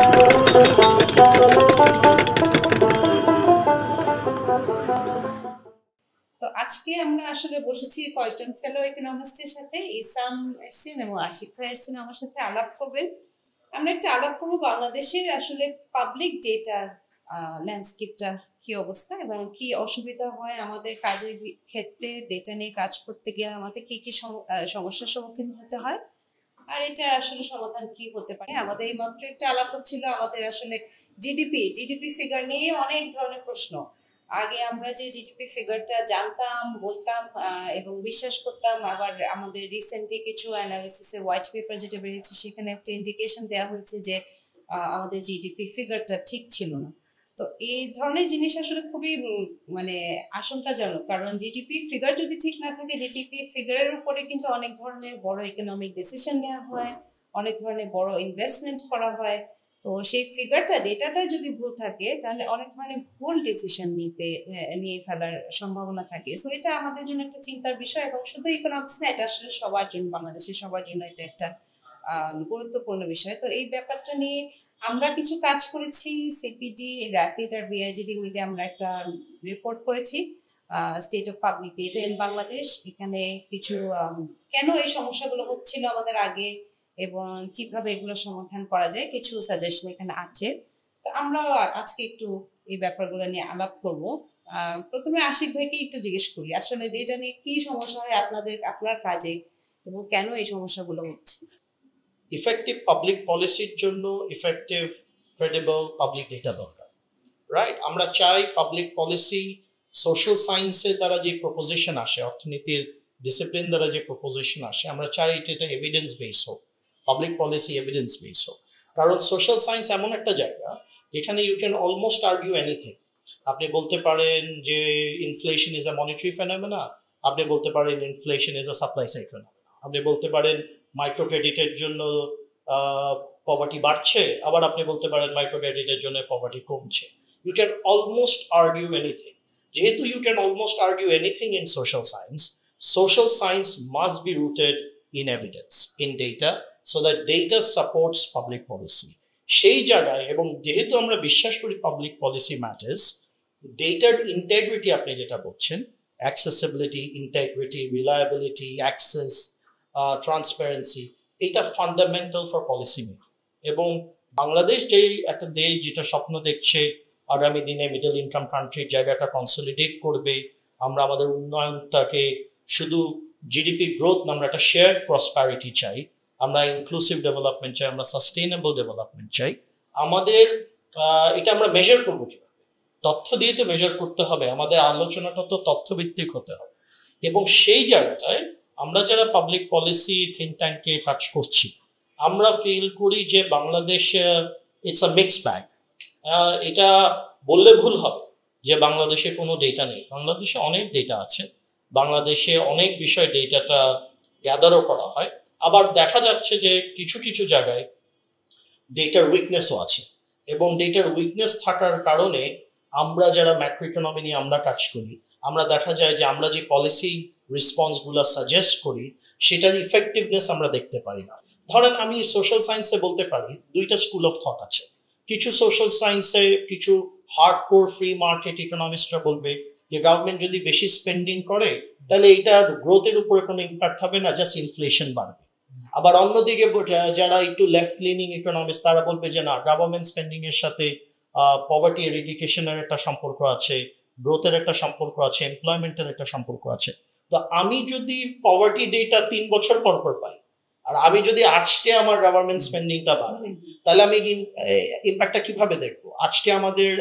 তো আজকে আমরা আসলে বসেছি কয়েকজন ফেলো ইকোনমিস্টের সাথে, ইসাম এসছেন এবং আশিক ভাই এসছেন আমার সাথে আলাপ করবেন। আমরা একটা আলাপ করবো বাংলাদেশের আসলে পাবলিক ডেটার ল্যান্ডস্কেপটা কি অবস্থা এবং কি অসুবিধা হয় আমাদের কাজের ক্ষেত্রে, ডেটা নিয়ে কাজ করতে গেলে আমাদের কি কি সমস্যার সম্মুখীন হতে হয়, আর এটা আসলে সমাধান কি হতে পারে। আমাদের এই মাত্র একটা আলাপ হচ্ছিল আমাদের আসলে জিডিপি ফিগার নিয়ে অনেক ধরনের প্রশ্ন। আগে আমরা যে জিডিপি ফিগারটা জানতাম, বলতাম এবং বিশ্বাস করতাম, আবার আমাদের রিসেন্টলি কিছু অ্যানালিসিসে হোয়াইট পেপার যেটা বেরিয়েছে সেখানে একটা ইন্ডিকেশন দেওয়া হয়েছে যে আমাদের জিডিপি ফিগারটা ঠিক ছিল না। তো এই ধরনের জিনিস আসলে খুবই মানে আশঙ্কাজনক, কারণ জিডিপি ফিগার যদি ঠিক না থাকে, জিডিপি ফিগারের উপরে কিন্তু অনেক ধরনের বড় ইকোনমিক ডিসিশন নেওয়া হয়, অনেক ধরনের বড় ইনভেস্টমেন্ট করা হয়। তো সেই ফিগারটা, ডেটাটা যদি ভুল থাকে তাহলে অনেক ধরনের ভুল ডিসিশন নিয়ে ফেলার সম্ভাবনা থাকে। সো এটা আমাদের জন্য একটা চিন্তার বিষয়, এবং শুধু ইকোনমিক্স না, এটা আসলে সবার জন্য, বাংলাদেশের সবার জন্য এটা একটা গুরুত্বপূর্ণ বিষয়। তো এই ব্যাপারটা নিয়ে আমরা কিছু কাজ করেছি, সিপিডি, র্যাপিড আর বিআইজিডি মিলে আমরা একটা রিপোর্ট করেছি, state of public data in Bangladesh. এখানে কিছু কেন এই সমস্যাগুলো হচ্ছিল আমাদের আগে এবং কিভাবে এগুলো সমাধান করা যায় কিছু সাজেশন এখানে আছে। তো আমরা আজকে একটু এই ব্যাপারগুলো নিয়ে আলাপ করব। প্রথমে আশিক ভাইকে একটু জিজ্ঞেস করি, আসলে ডেটা নিয়ে কি সমস্যা হয় আপনার কাজে এবং কেন এই সমস্যাগুলো হচ্ছে। ইফেক্টিভ পাবলিক পলিসির জন্য ইফেক্টিভ ক্রেডিবল পাবলিক ডেটা দরকার, রাইট? আমরা চাই পাবলিক পলিসি সোশ্যাল সায়েন্সের দ্বারা যে প্রপোজিশন আসে, অর্থনীতির ডিসিপ্লিন দ্বারা যে প্রপোজিশন আসে, আমরা চাই এটা এভিডেন্স বেস হোক, পাবলিক পলিসি এভিডেন্স বেস হোক। কারণ সোশ্যাল সায়েন্স এমন একটা জায়গা যেখানে you can almost argue anything. আপনি বলতে পারেন যে inflation is a monetary phenomena, আপনি বলতে পারেন inflation is a supply side phenomena, আপনি বলতে পারেন মাইক্রো ক্রেডিটের জন্য পভার্টি বাড়ছে, আবার আপনি বলতে পারেন মাইক্রো ক্রেডিটের জন্য পভার্টি কমছে। You can almost argue anything. যেহেতু you can almost argue anything in social science must be rooted in evidence, in data, so that data supports public policy. সেই জায়গায়, এবং যেহেতু আমরা বিশ্বাস করি পাবলিক পলিসি ম্যাটার্স, ডেটার ইন্টেগ্রিটি আপনি যেটা বলছেন, accessibility, integrity, reliability, access, transparency, এটা ফান্ডামেন্টাল ফর পলিসি মেকিং। এবং বাংলাদেশ যেই একটা দেশ যেটা স্বপ্ন দেখছে আগামী দিনে মিডল ইনকাম কান্ট্রির জায়গাটা কনসলিডেট করবে, আমরা আমাদের উন্নয়নটাকে শুধু জিডিপি গ্রোথ না, আমরা একটা শেয়ার্ড প্রসপারিটি চাই, আমরা ইনক্লুসিভ ডেভেলপমেন্ট চাই, আমরা সাস্টেইনেবল ডেভেলপমেন্ট চাই। আমাদের এটা আমরা মেজার করবো কিভাবে? তথ্য দিয়ে তো মেজার করতে হবে, আমাদের আলোচনাটা তো তথ্যভিত্তিক হতে হবে। এবং সেই জায়গাটায় আমরা যারা পাবলিক পলিসি থিঙ্ক ট্যাঙ্কে কাজ করছি, আমরা ফিল করি যে Bangladesh it's a mix bag. এটা বললে ভুল হবে যে বাংলাদেশে কোনো ডেটা নেই। বাংলাদেশে অনেক ডেটা আছে, বাংলাদেশে অনেক বিষয় ডেটাটা গ্যাদারও করা হয়। আবার দেখা যাচ্ছে যে কিছু কিছু জায়গায় ডেটার উইকনেসও আছে, এবং ডেটার উইকনেস থাকার কারণে আমরা যারা ম্যাক্রো ইকোনমি নিয়ে আমরা কাজ করি, আমরা দেখা যায় যে আমরা যে পলিসি রেসপন্সগুলো সাজেস্ট করি সেটার ইফেক্টিভনেস আমরা দেখতে পারি না। ধরেন আমি সোশ্যাল সায়েন্সে বলতে পারি দুইটা স্কুল অফ থট আছে। কিছু সোশ্যাল সায়েন্সে কিছু হার্ডকোর ফ্রি মার্কেট ইকোনমিস্টরা বলবে যে গভর্নমেন্ট যদি বেশি স্পেন্ডিং করে তাহলে এইটার গ্রোথের উপরে কোনো ইম্প্যাক্ট হবে না, জাস্ট ইনফ্লেশন বাড়বে। আবার অন্যদিকে যারা একটু লেফট লিনিং ইকোনমিস্ট তারা বলবে যে না, গভর্নমেন্ট স্পেন্ডিং এর সাথে পভার্টি এরিডিকেশনের একটা সম্পর্ক আছে, গ্রোথের একটা সম্পর্ক আছে, এমপ্লয়মেন্টের একটা সম্পর্ক আছে। তো আমি যদি পভার্টি ডেটা 3 বছর পর পর পাই, আর আমি যদি আজকে আমার গভর্নমেন্ট স্পেন্ডিংটা বাড়াই, তাহলে আমি ইম্প্যাক্টটা কিভাবে দেখবো? আজকে আমাদের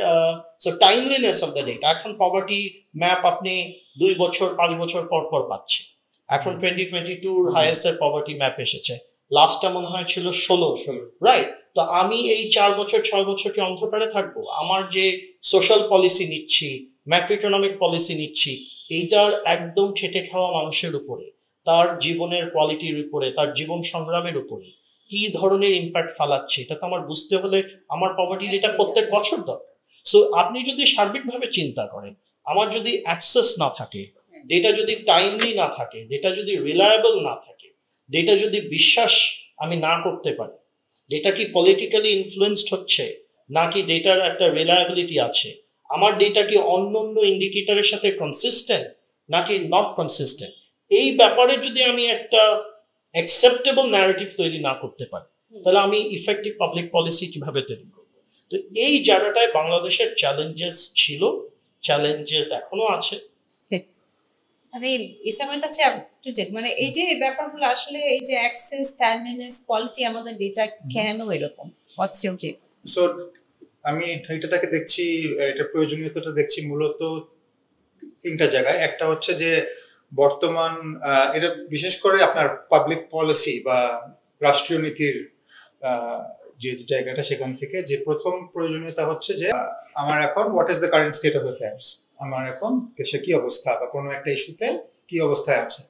টাইমলিনেস অফ দ্য ডেটা, এখন পভার্টি ম্যাপ আপনি 2 বছর 5 বছর পর পর পাচ্ছেন। এখন 2022 হাইয়েস্ট এর পভার্টি ম্যাপ এসেছে, লাস্টটা মনে হয় ছিল 16, রাইট? তো আমি এই 4 বছর 6 বছর কি অন্ধকারে থাকবো? আমার যে সোশ্যাল পলিসি নিচ্ছি, ম্যাক্রো ইকোনমিক পলিসি নিচ্ছি, এইটার একদম খেটে খাওয়া মানুষের উপরে, তার জীবনের কোয়ালিটির উপরে, তার জীবন সংগ্রামের উপরে কি ধরনের ইম্প্যাক্ট ফেলাচ্ছে, এটা তো আমার বুঝতে হলে আমার পভার্টি ডেটা প্রত্যেক বছর দরকার। সো আপনি যদি সার্বিকভাবে চিন্তা করেন, আমার যদি অ্যাক্সেস না থাকে, ডেটা যদি টাইমলি না থাকে, ডেটা যদি রিলায়েবল না থাকে, ডেটা যদি বিশ্বাস আমি না করতে পারি, ডেটা কি পলিটিক্যালি ইনফ্লুয়েন্সড হচ্ছে, নাকি ডেটার একটা রিলায়েবিলিটি আছে, আমার ডেটা কি অন্য অন্য ইন্ডিকেটরের সাথে কনসিস্টেন্ট নাকি নট কনসিস্টেন্ট, এই ব্যাপারে যদি আমি একটা অ্যাকসেপ্টেবল ন্যারেটিভ তৈরি না করতে পারি, তাহলে আমি ইফেক্টিভ পাবলিক পলিসি কিভাবে তৈরি করবো? তো এই জায়গাটায় বাংলাদেশের চ্যালেঞ্জেস ছিল, চ্যালেঞ্জেস এখনো আছে। আমি ইসলামের কাছে একটু মানে এই যে ব্যাপারগুলো আসলে এই যে অ্যাক্সেস, টাইমলিনেস, কোয়ালিটি আমাদের ডেটা কেন এরকম? What's your take? সো আমি এটাকে দেখছি, এটা প্রয়োজনীয়তাটা দেখছি মূলত তিনটা জায়গায়। একটা হচ্ছে যে বর্তমান এটা বিশেষ করে আপনার পাবলিক পলিসি বা রাষ্ট্রীয় নীতির যে জায়গাটা, সেখান থেকে যে প্রথম প্রয়োজনীয়তা হচ্ছে যে আমার এখন what is the current state of affairs, আমার এখন দেশে কি অবস্থা বা কোনো একটা ইস্যুতে কি অবস্থায় আছে।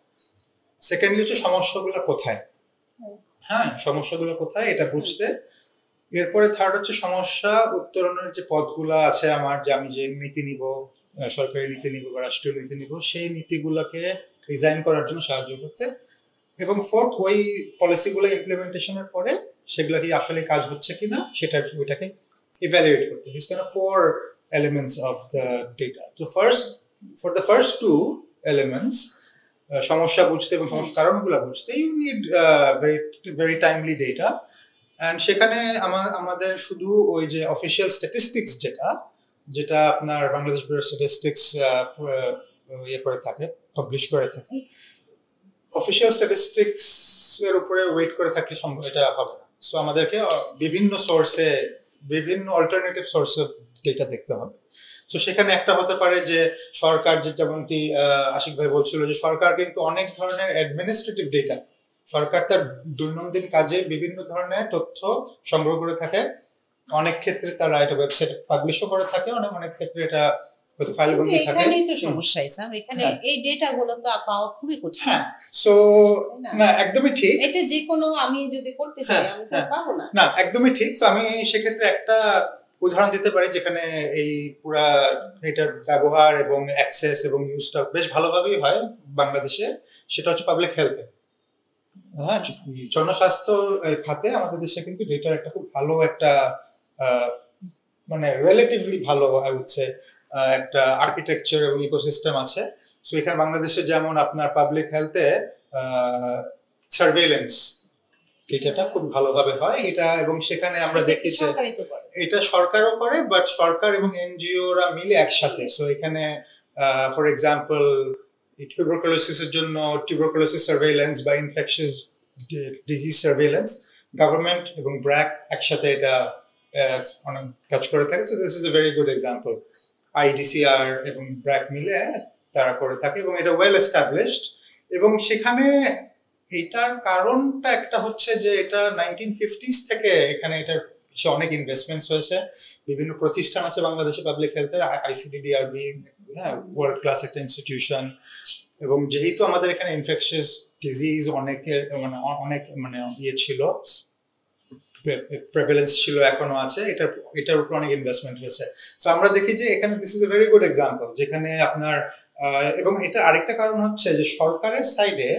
সেকেন্ডলি হচ্ছে সমস্যাগুলো কোথায়, হ্যাঁ সমস্যাগুলো কোথায় এটা বুঝতে। এরপরে থার্ড হচ্ছে সমস্যা উত্তরণের যে পথগুলো আছে আমার, যে আমি যে নীতি নিব, সরকারি নীতি নিব বা রাষ্ট্রীয় নীতি নিব, সেই নীতিগুলোকে ডিজাইন করার জন্য সাহায্য করতে। এবং ফোর্থ, ওই পলিসিগুলো ইমপ্লিমেন্টেশনের পরে সেগুলো কি আসলে কাজ হচ্ছে কিনা সেটা ওইটাকে ইভ্যালুয়েট করতে। This kind of 4 elements of the data. So first, for the first 2 elements, সমস্যা বুঝতে এবং সমস্যার কারণগুলো বুঝতে, you need very timely data. And সেখানে আমাদের শুধু ওই যে অফিসিয়াল স্ট্যাটিস্টিক্স যেটা আপনার বাংলাদেশ ব্যুরো স্ট্যাটিস্টিক্স ইয়ে করে থাকে, পাবলিশ করে থাকে, অফিসিয়াল স্ট্যাটিস্টিক্স এর উপরে ওয়েট করে থাকলে সম্ভব এটা হবে না। সো আমাদেরকে বিভিন্ন সোর্সে, বিভিন্ন অল্টারনেটিভ সোর্স অফ ডেটা দেখতে হবে। সো সেখানে একটা হতে পারে যে সরকার, যেমনটি আশিক ভাই বলছিল, যে সরকার কিন্তু অনেক ধরনের অ্যাডমিনিস্ট্রেটিভ ডেটা, সরকার তার দৈনন্দিন কাজে বিভিন্ন ধরনের তথ্য সংগ্রহ করে থাকে। অনেক ক্ষেত্রে তারা এটা ওয়েবসাইটে পাবলিশও করে থাকে, অনেক ক্ষেত্রে এটা হয়তো ফাইলবন্দি থাকে। এখানেই তো সমস্যা ইসলাম, এখানে এই ডেটাগুলো তো পাওয়া খুবই কঠিন। হ্যাঁ, সো না একদমই ঠিক, এটা যে কোনো আমি যদি করতে চাই আমি তো পাবো না। না একদমই ঠিক। তো আমি সেক্ষেত্রে একটা উদাহরণ দিতে পারি যেখানে এই পুরা এটার ব্যবহার এবং অ্যাক্সেস এবং ইউজটা বেশ ভালোভাবেই হয় বাংলাদেশে। সেটা হচ্ছে পাবলিক হেলথে। হ্যাঁ, জনস্বাস্থ্য খাতে আমাদের দেশে কিন্তু ডেটার একটা খুব ভালো একটা মানে রিলেটিভলি ভালো আই উড সে একটা আর্কিটেকচার এবং ইকোসিস্টেম আছে। সো এখানে বাংলাদেশে যেমন আপনার পাবলিক হেলথে সার্ভেইলেন্স ডেটাটা খুব ভালোভাবে হয় এটা, এবং সেখানে আমরা দেখি যে এটা সরকারও করে, বাট সরকার এবং এনজিওরা মিলে একসাথে। সো এখানে ফর এক্সাম্পল টিউবারকুলোসিসের জন্য টিউবারকুলোসিস সার্ভেইলেন্স বা ইনফেকশাস ডিজিজ সার্ভেইলেন্স, গভর্নমেন্ট এবং ব্র্যাক একসাথে এটা অনেক কাজ করে থাকে। So this is a very good example. IDCR এবং ব্র্যাক মিলে তারা করে থাকে এবং এটা ওয়েল এস্টাবলিশড। এবং সেখানে এটার কারণটা একটা হচ্ছে যে এটা 1950s থেকে এখানে এটার অনেক ইনভেস্টমেন্টস হয়েছে, বিভিন্ন প্রতিষ্ঠান আছে বাংলাদেশে পাবলিক হেলথের, আইসিডিডিআরবি, হ্যাঁ ওয়ার্ল্ড ক্লাস একটা ইনস্টিটিউশন। এবং যেহেতু আমাদের এখানে ইনফেকশাস ডিজিজ অনেক ইয়ে ছিল, প্রেভেলেন্স ছিল, এখনো আছে, এটার উপর অনেক ইনভেস্টমেন্ট হয়েছে। সো আমরা দেখি যে এখানে this is a very good example যেখানে আপনার এবং এটা আরেকটা কারণ হচ্ছে যে সরকারের সাইডে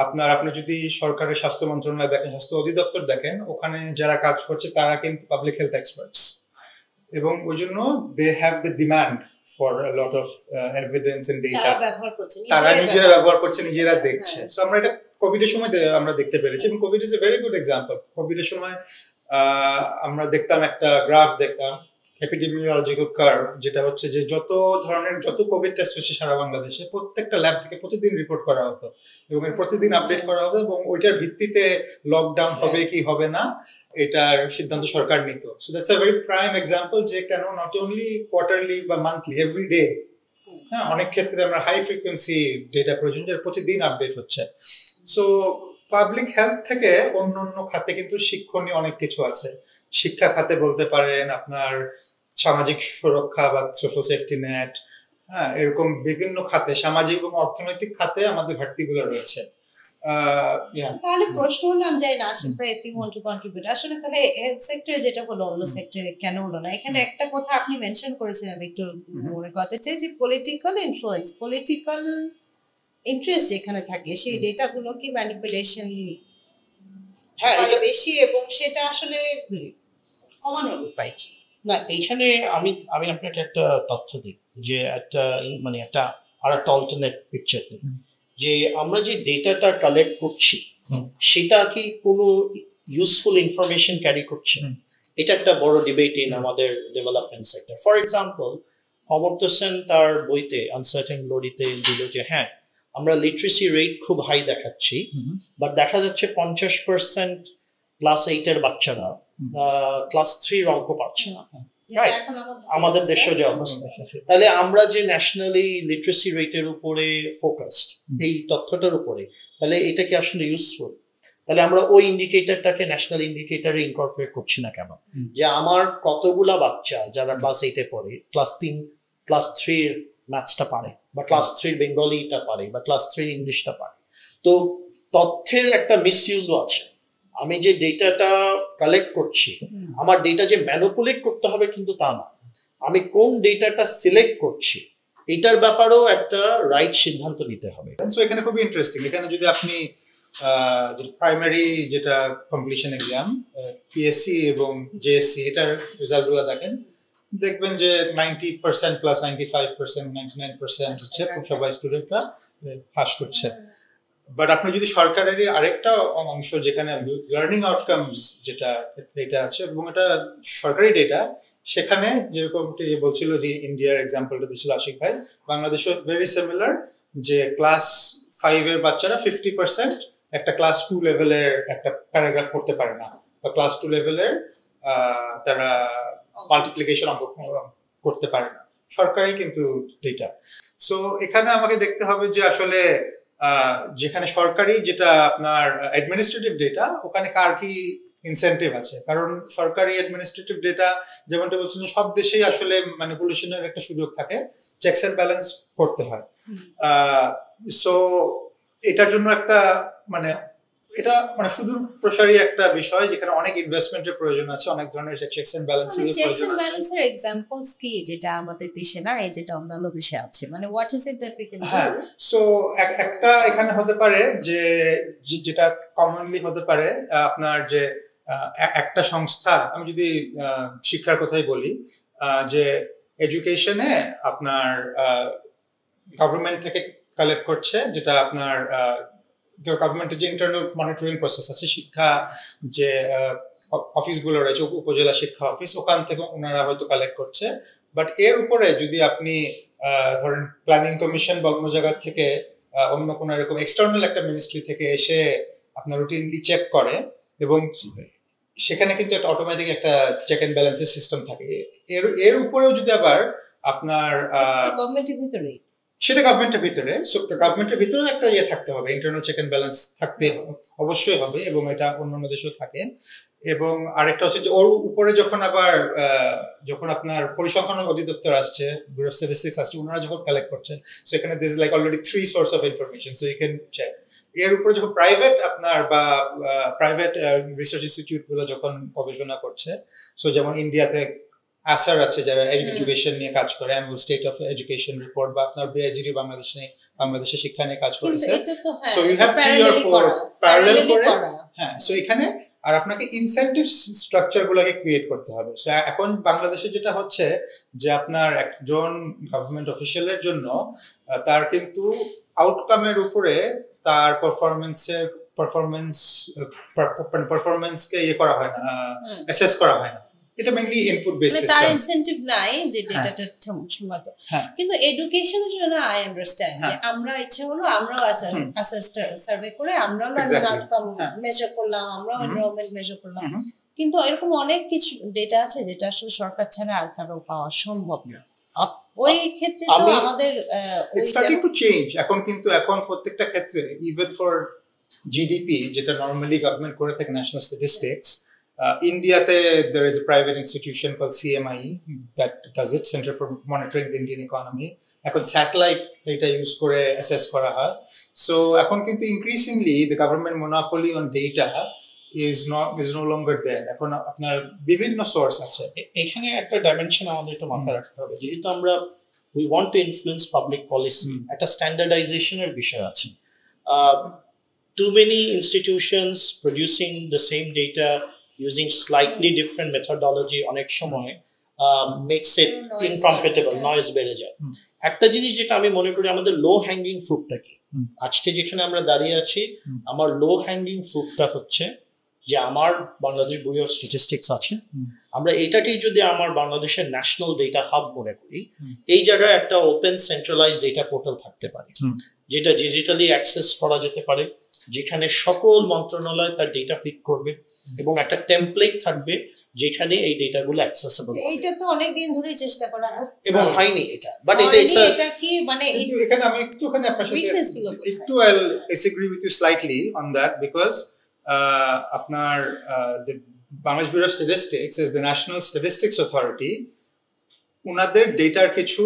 আপনি যদি সরকারের স্বাস্থ্য মন্ত্রণালয় দেখেন, স্বাস্থ্য অধিদপ্তর দেখেন, ওখানে যারা কাজ করছে তারা কিন্তু পাবলিক হেলথ এক্সপার্টস, এবং ওই জন্য they have the demand for a lot of evidence and data, তারা নিজেরা ব্যবহার করছে, নিজেরা দেখছে। সো আমরা এটা কোভিডের সময় আমরা দেখতে পেরেছি, এবং Covid is a very good example. কোভিডের সময় আমরা দেখতাম একটা গ্রাফ, দেখতাম এপিডেমিওলজিক্যাল কার্ভ, যেটা হচ্ছে যে যত কোভিড টেস্ট হচ্ছে সারা বাংলাদেশে প্রত্যেকটা ল্যাব থেকে প্রতিদিন রিপোর্ট করা হতো এবং প্রতিদিন আপডেট করা হতো, এবং ওইটার ভিত্তিতে লকডাউন হবে কি হবে না এটার সিদ্ধান্ত সরকার নিত। So that's a very prime example যে কেন নট অনলি কোয়ার্টারলি বা মান্থলি, এভরি ডে, হ্যাঁ অনেক ক্ষেত্রে আমরা হাই ফ্রিকোয়েন্সি ডেটা প্রয়োজন যেটা প্রতিদিন আপডেট হচ্ছে। সো পাবলিক হেলথ থেকে অন্য খাতে কিন্তু শিক্ষণীয় অনেক কিছু আছে। শিক্ষা খাতে বলতে পারেন আপনার সামাজিক সুরক্ষা বা সোশ্যাল সেফটি নেট, হ্যাঁ এরকম বিভিন্ন খাতে, সামাজিক এবং অর্থনৈতিক খাতে আমাদের ঘাটতিগুলো রয়েছে। তাহলে প্রশ্ন হলো, আমি জানি না আশিক ভাই if you want to contribute, আসলে তাহলে হেলথ সেক্টরে যেটা হলো অন্য সেক্টরে কেন হলো না? এখানে একটা কথা আপনি মেনশন করেছেন, আমি একটু মনে করতে চাই যে পলিটিক্যাল ইনফ্লুয়েন্স, পলিটিক্যাল ইন্টারেস্ট যেখানে থাকে সেই ডেটাগুলো কি ম্যানিপুলেশন হ্যাঁ হয় এটা বেশি, এবং সেটা আসলে কমানোর উপায় কি? না, এইখানে আমি আমি আপনাকে একটা তথ্য দিই যে একটা মানে একটা আর একটা অল্টারনেট পিকচার দিই, যে আমরা যে ডেটাটা কালেক্ট করছি সেটা কি কোনো ইউজফুল ইনফরমেশন ক্যারি করছে? এটা একটা বড় ডিবেট ইন আমাদের development sector. For example, Amartya Sen তার বইতে আনসার্টেন গ্লোরিতে দিল যে হ্যাঁ আমরা লিটারেসি রেট খুব হাই দেখাচ্ছি, বাট দেখা যাচ্ছে 50% ক্লাস 8-এর বাচ্চারা ক্লাস 3 অঙ্ক পারছে না। Right. এখন আমাদের দেশেও যে অবস্থা, তাহলে আমরা যে ন্যাশনালি লিটারেসি রেটের উপরে ফোকাসড এই তথ্যটার উপরে, তাহলে এটা কি আসলে ইউজফুল? তাহলে আমরা ওই ইন্ডিকেটরটাকে ন্যাশনাল ইন্ডিকেটরে ইনকর্পোরেট করছি না কেন? যে আমার কতগুলা বাচ্চা যারা ক্লাস 8-এ পড়ে ক্লাস 3 ক্লাস 3 ম্যাথসটা পারে, বা ক্লাস 3 বেঙ্গলিটা পারে, বা ক্লাস 3 ইংলিশটা পারে। তো তথ্যের একটা মিসইউজও আছে। আমি যে ডেটাটা কালেক্ট করছি, আমার ডেটা যে ম্যানিপুলেট করতে হবে কিন্তু তা না, আমি কোন ডেটাটা সিলেক্ট করছি এটার ব্যাপারেও একটা রাইট সিদ্ধান্ত নিতে হবে। সো এখানে খুবই ইন্টারেস্টিং, এখানে যদি আপনি প্রাইমারি যেটা কম্পিটিশন এক্সাম পিএসসি এবং জেএসসি এটার রেজাল্টগুলো দেখবেন যে 90% প্লাস 95% 99% হচ্ছে সবাই স্টুডেন্টরা পাস করছে। বাট আপনি যদি সরকারেরই আরেকটা অংশ যেখানে লার্নিং আউটকামস যেটা এটা আছে এবং এটা সরকারি ডেটা, সেখানে যেরকম বলছিল যে ইন্ডিয়ার এক্সাম্পলটা দিচ্ছিল আশিক ভাই, বাংলাদেশও ভেরি সিমিলার, যে ক্লাস 5-এর বাচ্চারা 50% একটা ক্লাস 2 লেভেলের একটা প্যারাগ্রাফ পড়তে পারে না, বা ক্লাস 2 লেভেলের তারা মাল্টিপ্লিকেশন করতে পারে না, সরকারি কিন্তু ডেটা। সো এখানে আমাকে দেখতে হবে যে আসলে যেখানে সরকারি যেটা আপনার অ্যাডমিনিস্ট্রেটিভ ডেটা, ওখানে কার কি ইনসেন্টিভ আছে, কারণ সরকারি অ্যাডমিনিস্ট্রেটিভ ডেটা যেমনটা বলছেন সব দেশেই আসলে ম্যানিপুলেশনের একটা সুযোগ থাকে, চেকস এন্ড ব্যালেন্স করতে হয়। সো এটার জন্য একটা এটা সুদূর প্রসারী একটা বিষয় যেখানে অনেক ইনভেস্টমেন্টের প্রয়োজন আছে, অনেক ধরনের চেকস এন্ড ব্যালেন্সিং এর চেকস প্রয়োজন এন্ড আছে। ব্যালেন্সের एग्जांपल्स কি যেটা আমাদের দেশে নাই, যেটা অন্যান্য দেশে আছে, মানে what is it that we can হ্যাঁ, সো একটা এখানে হতে পারে যে যেটা কমনলি হতে পারে আপনার যে একটা সংস্থা, আমি যদি শিক্ষার কথাই বলি, যে এডুকেশনে আপনার গভর্নমেন্ট থেকে কালেক্ট করছে, যেটা আপনার গভর্নমেন্টের যে ইন্টারনাল মনিটরিং প্রসেস আছে, শিক্ষা যে অফিসগুলো রয়েছে, উপজেলা শিক্ষা অফিস, ওখান থেকে ওনারা হয়তো কালেক্ট করছে। বাট এর উপরে যদি আপনি ধরেন প্ল্যানিং কমিশন বা অন্য জায়গা থেকে অন্য কোনো এরকম এক্সটার্নাল একটা মিনিস্ট্রি থেকে এসে আপনার রুটিনলি চেক করে, এবং সেখানে কিন্তু একটা অটোমেটিক একটা চেক এন্ড ব্যালেন্সের সিস্টেম থাকে। এর উপরেও যদি আবার আপনার গভর্নমেন্টের ভিতরে, সেটা গভর্নমেন্টের ভিতরে, গভর্নমেন্টের ভিতরে একটা থাকতে হবে, ইন্টারনাল চেক এন্ড ব্যালেন্স থাকতে অবশ্যই হবে, এবং এটা অন্যান্য দেশেও থাকে। এবং আরেকটা হচ্ছে যে ওর উপরে যখন আপনার পরিসংখ্যান অধিদপ্তর আসছে, ব্যুরো অফ স্ট্যাটিস্টিক্স আসছে, ওনারা যখন কালেক্ট করছে, সো এখানে this like already 3 source of information, so you can check. এর উপরে যখন প্রাইভেট আপনার বা প্রাইভেট রিসার্চ ইনস্টিটিউট গুলো যখন গবেষণা করছে, সো যেমন ইন্ডিয়াতে আসার আছে যারা এডুকেশন নিয়ে কাজ করে, annual state of education report, বা আপনার বিআইজিডি বাংলাদেশের শিক্ষা নিয়ে কাজ করেছে। So you have 3 or 4 parallel করে, হ্যাঁ। সো এখানে আর আপনাকে ইনসেন্টিভ স্ট্রাকচার গুলোকে ক্রিয়েট করতে হবে। সো এখন বাংলাদেশে যেটা হচ্ছে যে আপনার একজন গভর্নমেন্ট অফিসিয়ালের জন্য তার কিন্তু আউটকামের উপরে তার পারফরম্যান্সকে করা হয় না, অ্যাসেস করা হয় না, এটা মেইনলি ইনপুট বেস সিস্টেম। তার ইনসেন্টিভ নাই যে ডেটাটা ঠিকমতো। কিন্তু এডুকেশনের জন্য আই আন্ডারস্ট্যান্ড যে আমরা ইচ্ছা হলো আমরাও সার্ভে করে আমরাও লার্নিং আউটকাম মেজার করলাম, আমরাও এনরোলমেন্ট মেজার করলাম, কিন্তু এরকম অনেক কিছু ডেটা আছে যেটা আসলে সরকার ছাড়া আর কারো পাওয়া সম্ভব না। ওই ক্ষেত্রে তো আমাদের ইটস স্টার্টিং টু চেঞ্জ। এখন প্রত্যেকটা ক্ষেত্রে, ইভেন ফর জিডিপি যেটা নরমালি গভর্নমেন্ট করে থাকে, ন্যাশনাল স্ট্যাটিস্টিক্স, ইন্ডিয়াতে there is a private institution called CMIE that does it, Center for Monitoring the Indian Economy. এখন স্যাটেলাইট এটা ইউজ করে অ্যাসেস করা হয়। সো এখন কিন্তু increasingly the government monopoly on data is no longer there. এখন আপনার বিভিন্ন সোর্স আছে। এখানে একটা ডাইমেনশন আমাদের একটু মাথায় রাখতে হবে, যেহেতু আমরা we want to influence public policy, একটা স্ট্যান্ডার্ডাইজেশনের বিষয় আছে। too many institutions producing the same data using slightly different methodology অনেক সময় makes it Noise incompatible, হয়। noise বেড়ে যায়। একটা জিনিস যেটা আমি মনে করি আমাদের লো হ্যাঙ্গিং ফ্রুটটা কি, আজকে যেখানে আমরা দাঁড়িয়ে আছি আমার লো হ্যাঙ্গিং ফ্রুটটা হচ্ছে যে আমার বাংলাদেশ ব্যুরো অফ স্ট্যাটিস্টিক্স আছে, আমরা এটাকেই যদি আমার বাংলাদেশের ন্যাশনাল ডেটা হাব মনে করি, এই জায়গায় একটা ওপেন সেন্ট্রালাইজড ডেটা পোর্টাল থাকতে পারে যেটা ডিজিটালি অ্যাক্সেস করা যেতে পারে, যেখানে সকল মন্ত্রণালয় তার ডেটা ফিট করবে এবং একটা টেমপ্লেট থাকবে যেখানে এই ডেটাগুলো অ্যাক্সেসিবল। এইটা তো অনেক দিন ধরেই চেষ্টা করা হচ্ছে এবং হয়নি এটা, বাট এটা কি মানে কিন্তু এখানে আমি একটুখানি আপনার সাথে weakness গুলো কোথায়? একটু I'll disagree with you slightly on that because আপনার the Bangladesh Bureau of Statistics is the National Statistics Authority. উনাদের ডেটার কিছু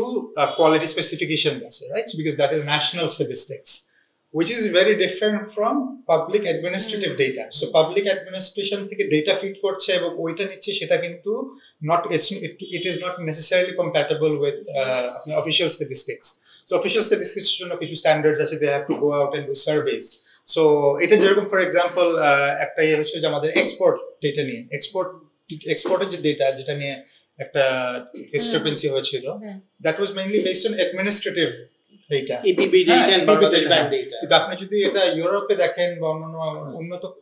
কোয়ালিটি স্পেসিফিকেশনস আছে, right? Because that is national statistics, which is very different from public administrative data. So public administration থেকে data feed করছে এবং ওইটা নিচ্ছে, সেটা কিন্তু it is not necessarily compatible with official statistics. So official statistics জন্য কিছু স্ট্যান্ডার্ডস আছে, they have to go out and do surveys. So এটা যেরকম ফর এক্সাম্পল একটা ইয়ে হচ্ছে যে আমাদের এক্সপোর্ট ডেটা নিয়ে, এক্সপোর্টের যে ডেটা যেটা নিয়ে একটা ডিসক্রিপেন্সি হয়েছিল, that was mainly based on administrative data. EPB data and Bangladesh Bank data. কিন্তু আপনি যদি এটা ইউরোপে দেখেন বা অন্যান্য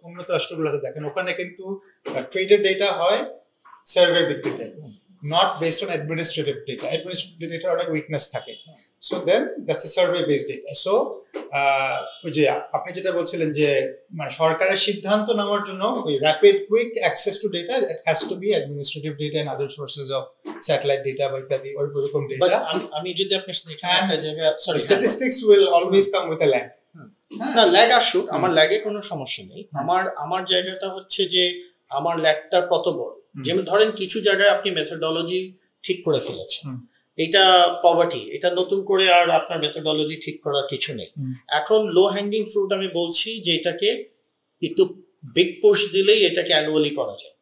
উন্নত রাষ্ট্রগুলোতে দেখেন, ওখানে কিন্তু ট্রেডেড ডেটা হয় সার্ভে ভিত্তিতে, not based on administrative data. Administrative data অনেক উইকনেস থাকে, so then that's a survey based data. So ওই যে আপনি যেটা বলছিলেন যে মানে সরকারের সিদ্ধান্ত নেওয়ার জন্য ওই rapid quick access to data, it has to be administrative data and other sources of satellite data বা ইত্যাদি ওরকম But ডেটা, আমি যদি আপনার সাথে এখানে একটা জায়গায় statistics will always come with a lag. না ল্যাগ আসুক, আমার ল্যাগে কোনো সমস্যা নেই। আমার জায়গাটা হচ্ছে যে আমার ল্যাগটা কত বড়। যেমন ধরেন কিছু জায়গায় আপনি মেথডোলজি ঠিক করে ফেলেছেন, এটা পভার্টি, এটা নতুন করে আর আপনার মেথডোলজি ঠিক করার কিছু নেই। এখন লো হ্যাঙ্গিং ফ্রুট আমি বলছি যে এটাকে একটু বিগ পুশ দিলেই এটাকে অ্যানুয়ালি করা যায়।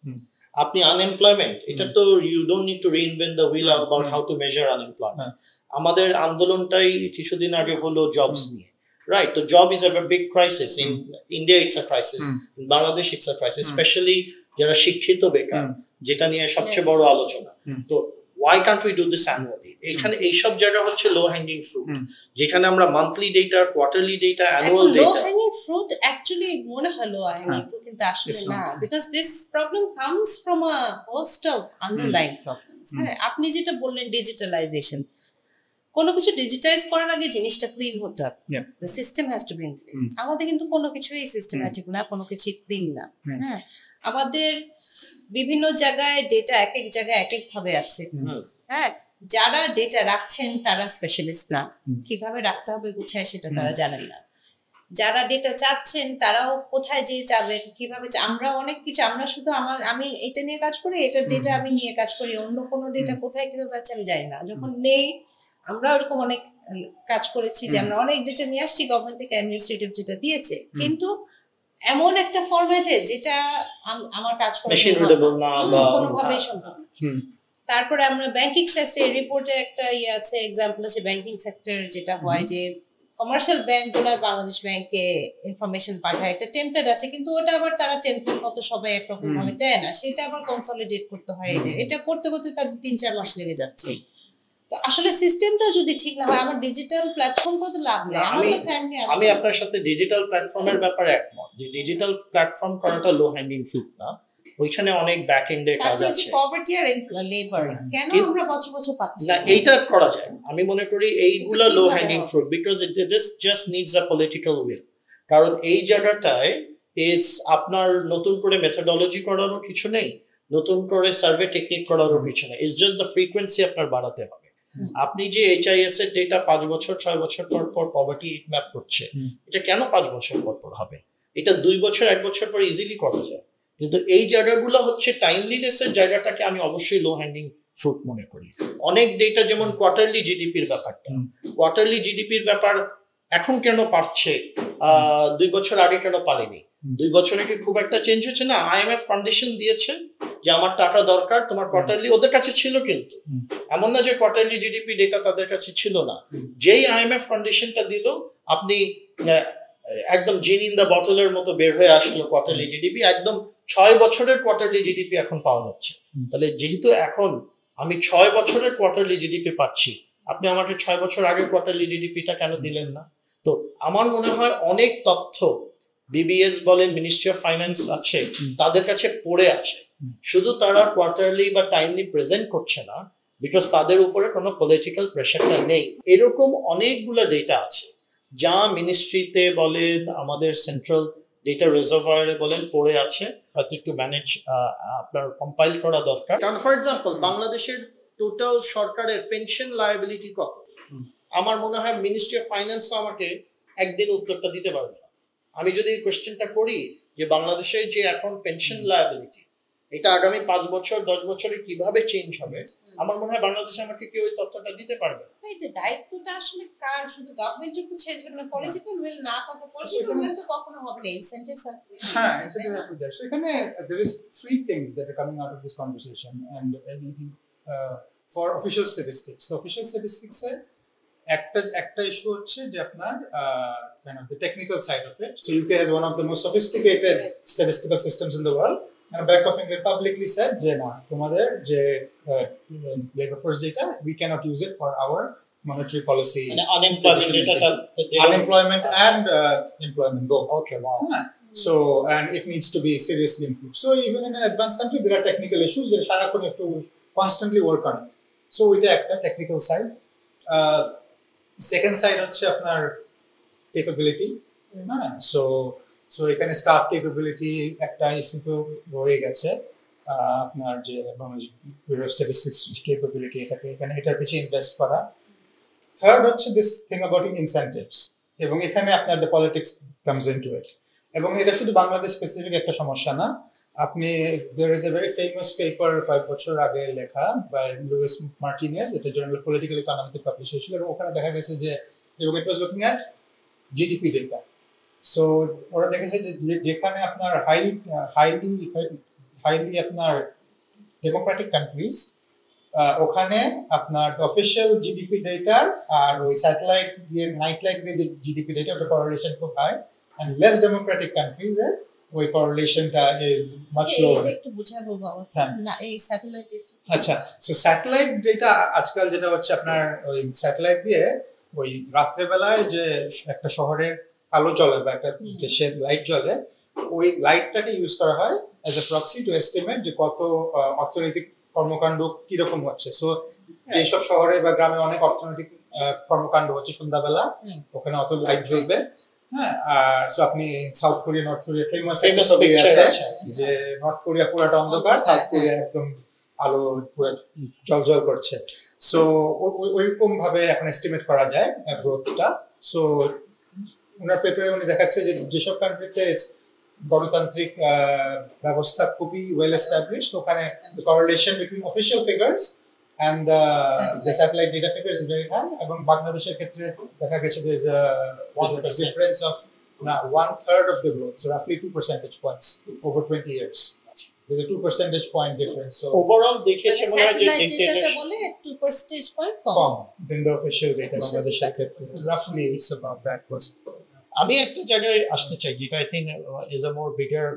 আপনি আনএমপ্লয়মেন্ট, এটা তো you don't need to reinvent the wheel about how to measure unemployment. আমাদের আন্দোলনটাই কিছুদিন আগে হলো জবস নিয়ে, right? The job is a big crisis. In India, it's a crisis. In Bangladesh, it's a crisis. Especially যারা শিক্ষিত বেকার, যেটা নিয়ে সবচেয়ে বড় আলোচনা। তো why can't we do this annually? এখানে এইসব জায়গা হচ্ছে লো হ্যাঙ্গিং ফ্রুট, যেখানে আমরা monthly data, quarterly data, annual low data. Hanging fruit actually মনে হলো হ্যাঙ্গিং ফ্রুট, কিন্তু আসলে না, because this problem comes from a host of underlying problems. হ্যাঁ, আপনি যেটা বললেন ডিজিটালাইজেশন, কোনো কিছু ডিজিটাইজ করার আগে জিনিসটা ক্লিন হতে হবে, the system has to be in place. আমাদের কিন্তু কোনো কিছুই সিস্টেম্যাটিক না, কোনো কিছু ক্লিন না। হ্যাঁ, আমাদের বিভিন্ন জায়গায় ডেটা এক এক জায়গায় এক এক ভাবে আছে। হ্যাঁ, যারা ডেটা রাখছেন তারা স্পেশালিস্ট না, কিভাবে রাখতে হবে গুছায় সেটা তারা জানেন না। যারা ডেটা চাচ্ছেন তারাও কোথায় যে চাবেন, কিভাবে আমরা অনেক কিছু, আমরা শুধু আমি এটা নিয়ে কাজ করি, এটার ডেটা আমি নিয়ে কাজ করি, অন্য কোনো ডেটা কোথায় কিভাবে আছে আমি জানি না। যখন নেই, আমরা ওরকম অনেক কাজ করেছি যে আমরা অনেক ডেটা নিয়ে আসছি গভর্নমেন্ট থেকে, অ্যাডমিনিস্ট্রেটিভ ডেটা দিয়েছে, কিন্তু এমন একটা ফরম্যাটে যেটা আমার কাজ করে কোনোভাবেই সম্ভব। তারপরে আমরা ব্যাংকিং সেক্টর রিপোর্টে একটা ইয়ে আছে, এক্সাম্পল আছে ব্যাংকিং সেক্টর, যেটা হয় যে কমার্শিয়াল ব্যাংকগুলো বাংলাদেশ ব্যাংকে ইনফরমেশন পাঠায়, একটা টেমপ্লেট আছে, কিন্তু ওটা আবার তারা টেমপ্লেট মতো সবাই একরকম ভাবে দেয় না, সেটা আবার কনসলিডেট করতে হয়। এটা করতে করতে তাদের 3-4 মাস লেগে যাচ্ছে। তো আসলে সিস্টেমটা যদি ঠিক না হয়, আমার ডিজিটাল প্ল্যাটফর্ম কত লাভ নেই, আমাদের টাইম নিয়ে আসবে। আমি আপনার সাথে ডিজিটাল প্ল্যাটফর্মের ব্যাপারে একমত যে ডিজিটাল প্ল্যাটফর্ম করাটা লো হ্যাঙ্গিং ফ্রুট না, ওইখানে অনেক ব্যাক এন্ডে কাজ আছে। পভার্টি আর লেবার কেন আমরা বছর বছর পাচ্ছি না, এইটা করা যায়। আমি মনে করি এইগুলো low hanging fruit, because this just needs a political will. কারণ এই জায়গাটায় আপনার নতুন করে মেথডোলজি করারও কিছু নেই, নতুন করে সার্ভে টেকনিক করারও কিছু নেই, ইটস জাস্ট দ্য ফ্রিকোয়েন্সি আপনার বাড়াতে হবে। আপনি যে HIS এর ডেটা 5 বছর 6 বছর পর পর পভার্টি ম্যাপ করছে, এটা কেন 5 বছর পর পর হবে? এটা 2 বছর 1 বছর পর ইজিলি করা যায়। কিন্তু এই জায়গাগুলো হচ্ছে টাইমলিনেসের জায়গাটাকে আমি অবশ্যই লো হ্যাঙ্গিং ফ্রুট মনে করি। অনেক ডেটা, যেমন কোয়ার্টারলি জিডিপির ব্যাপারটা, কোয়ার্টারলি জিডিপির ব্যাপার এখন কেন পারছে, 2 বছর আগে কেন পারেনি? 2 বছরে কি খুব একটা চেঞ্জ হচ্ছে না? IMF কন্ডিশন দিয়েছে যে আমার টাকা দরকার, তোমার কোয়ার্টারলি ওদের কাছে ছিল, কিন্তু এমন না যে কোয়ার্টারলি জিডিপি ডেটা তাদের কাছে ছিল না। যেই IMF কন্ডিশনটা দিল, আপনি একদম জিন ইন দ্য বটলের মতো বের হয়ে আসলো কোয়ার্টারলি জিডিপি, একদম 6 বছরের কোয়ার্টারলি জিডিপি এখন পাওয়া যাচ্ছে। তাহলে যেহেতু এখন আমি 6 বছরের কোয়ার্টারলি জিডিপি পাচ্ছি, আপনি আমাকে 6 বছর আগে কোয়ার্টারলি জিডিপিটা কেন দিলেন না? তো আমার মনে হয় অনেক তথ্য বিবিএস বলেন, মিনিস্ট্রি অফ ফাইন্যান্স আছে, তাদের কাছে পড়ে আছে, শুধু তারা কোয়ার্টারলি বা টাইমলি প্রেজেন্ট করছে না বিকজ তাদের উপরে কোনো পলিটিক্যাল প্রেশারটা নেই। এরকম অনেকগুলো ডেটা আছে যা মিনিস্ট্রিতে বলেন, আমাদের সেন্ট্রাল ডেটা রিজার্ভারে বলেন পড়ে আছে, হয়তো একটু ম্যানেজ আপনার কম্পাইল করা দরকার। কারণ ফর এক্সাম্পল বাংলাদেশের টোটাল সরকারের পেনশন লায়াবিলিটি কত, আমার মনে হয় মিনিস্ট্রি অফ ফাইন্যান্স আমাকে একদিন উত্তরটা দিতে পারবে না। আমি যদি এই কোয়েশ্চেনটা করি যে বাংলাদেশের যে এখন পেনশন লায়াবিলিটি, এটা আগামী 5 বছর 10 বছরে কিভাবে চেঞ্জ হবে, আমার মনে হয় বাংলাদেশে আমাকে কেউ ওই তথ্যটা দিতে পারবে। এই যে দায়িত্বটা আসলে কার, শুধু গভর্নমেন্টের উপর ছেড়ে দেবেন না? পলিটিক্যাল উইল না থাকলে পলিটিক্যাল উইল তো কখনো হবে না। ইনসেন্টিভস আর হ্যাঁ, exactly there. So এখানে there is three things that are coming out of this conversation, and for official statistics. So official statistics এ একটা ইস্যু হচ্ছে যে আপনার kind of the technical side of it. So UK has one of the most sophisticated statistical systems in the world. And Bank of England publicly said যে না, তোমাদের যে labor force data, we cannot use it for our monetary policy. Unemployment and employment both. Okay, wow. So, and it needs to be seriously improved. So even in an advanced country, there are technical issues that Sharakun have to constantly work on it. So it's a technical side. Second side হচ্ছে আপনার capability. So এখানে staff capability একটা issue তো রয়ে গেছে। আপনার যে Bureau of Statistics capability, এখানে এটার পিছিয়ে ইনভেস্ট করা। Third হচ্ছে this thing about incentives, এবং এখানে আপনার the politics comes into it. এবং এটা শুধু বাংলাদেশ স্পেসিফিক একটা সমস্যা না। আপনি there is a very famous paper কয়েক বছর আগে লেখা by Louis Martinez, এটা Journal of Political Economy তে পাবলিশ হয়েছিল, এবং ওখানে দেখা গেছে যে it was looking at GDP data. So ওরা দেখেছে যে যেখানে আপনার highly আপনার democratic countries, ওখানে আপনার অফিশিয়াল জিডিপি ডেটা আর ওই স্যাটেলাইট দিয়ে নাইট লাইট দিয়ে যে জিডিপি ডেটা, ওটা করেলেশন খুব high, and less democratic countries ওই correlationটা is much lower. এটা একটু বুঝাবো বাবা না এই স্যাটেলাইট। আচ্ছা, সো স্যাটেলাইট ডেটা আজকাল যেটা হচ্ছে আপনার ওই স্যাটেলাইট দিয়ে ওই রাত্রে বেলায় যে একটা শহরের আলো জ্বলে বা একটা দেশের লাইট জ্বলে, ওই লাইটটাকে ইউজ করা হয় as a proxy to estimate যে কত অর্থনৈতিক কর্মকাণ্ড কিরকম হচ্ছে। সো যেসব শহরে বা গ্রামে অনেক অর্থনৈতিক কর্মকাণ্ড হচ্ছে সন্ধ্যাবেলা, ওখানে অত লাইট জ্বলবে। হ্যাঁ, আর সো আপনি south Korea, north Korea famous আছে যে নর্থ কোরিয়া পুরাটা অন্ধকার, সাউথ কোরিয়া একদম আলো পুরো জল করছে। সো ওইরকম ভাবে এখন এস্টিমেট করা যায় গ্রোথটা। সো ওনার পেপারে উনি দেখাচ্ছে যে যেসব কান্ট্রিতে গণতান্ত্রিক ব্যবস্থা খুবই ওয়েল এস্টাবলিশড, ওখানে the correlation between official figures and the satellite data figures is very high. এবং বাংলাদেশের ক্ষেত্রে দেখা গেছে there's a difference of 1/3 of the growth, so roughly 2 percentage points over 20 years. There's a 2 percentage point difference. So overall দেখেছে মনে হয় যে ডেটাটা বলে 2 percentage point com than the official data বাংলাদেশের ক্ষেত্রে, roughly it's about that was. আমি একটা জায়গায় আসতে চাই যেটা I think is a more bigger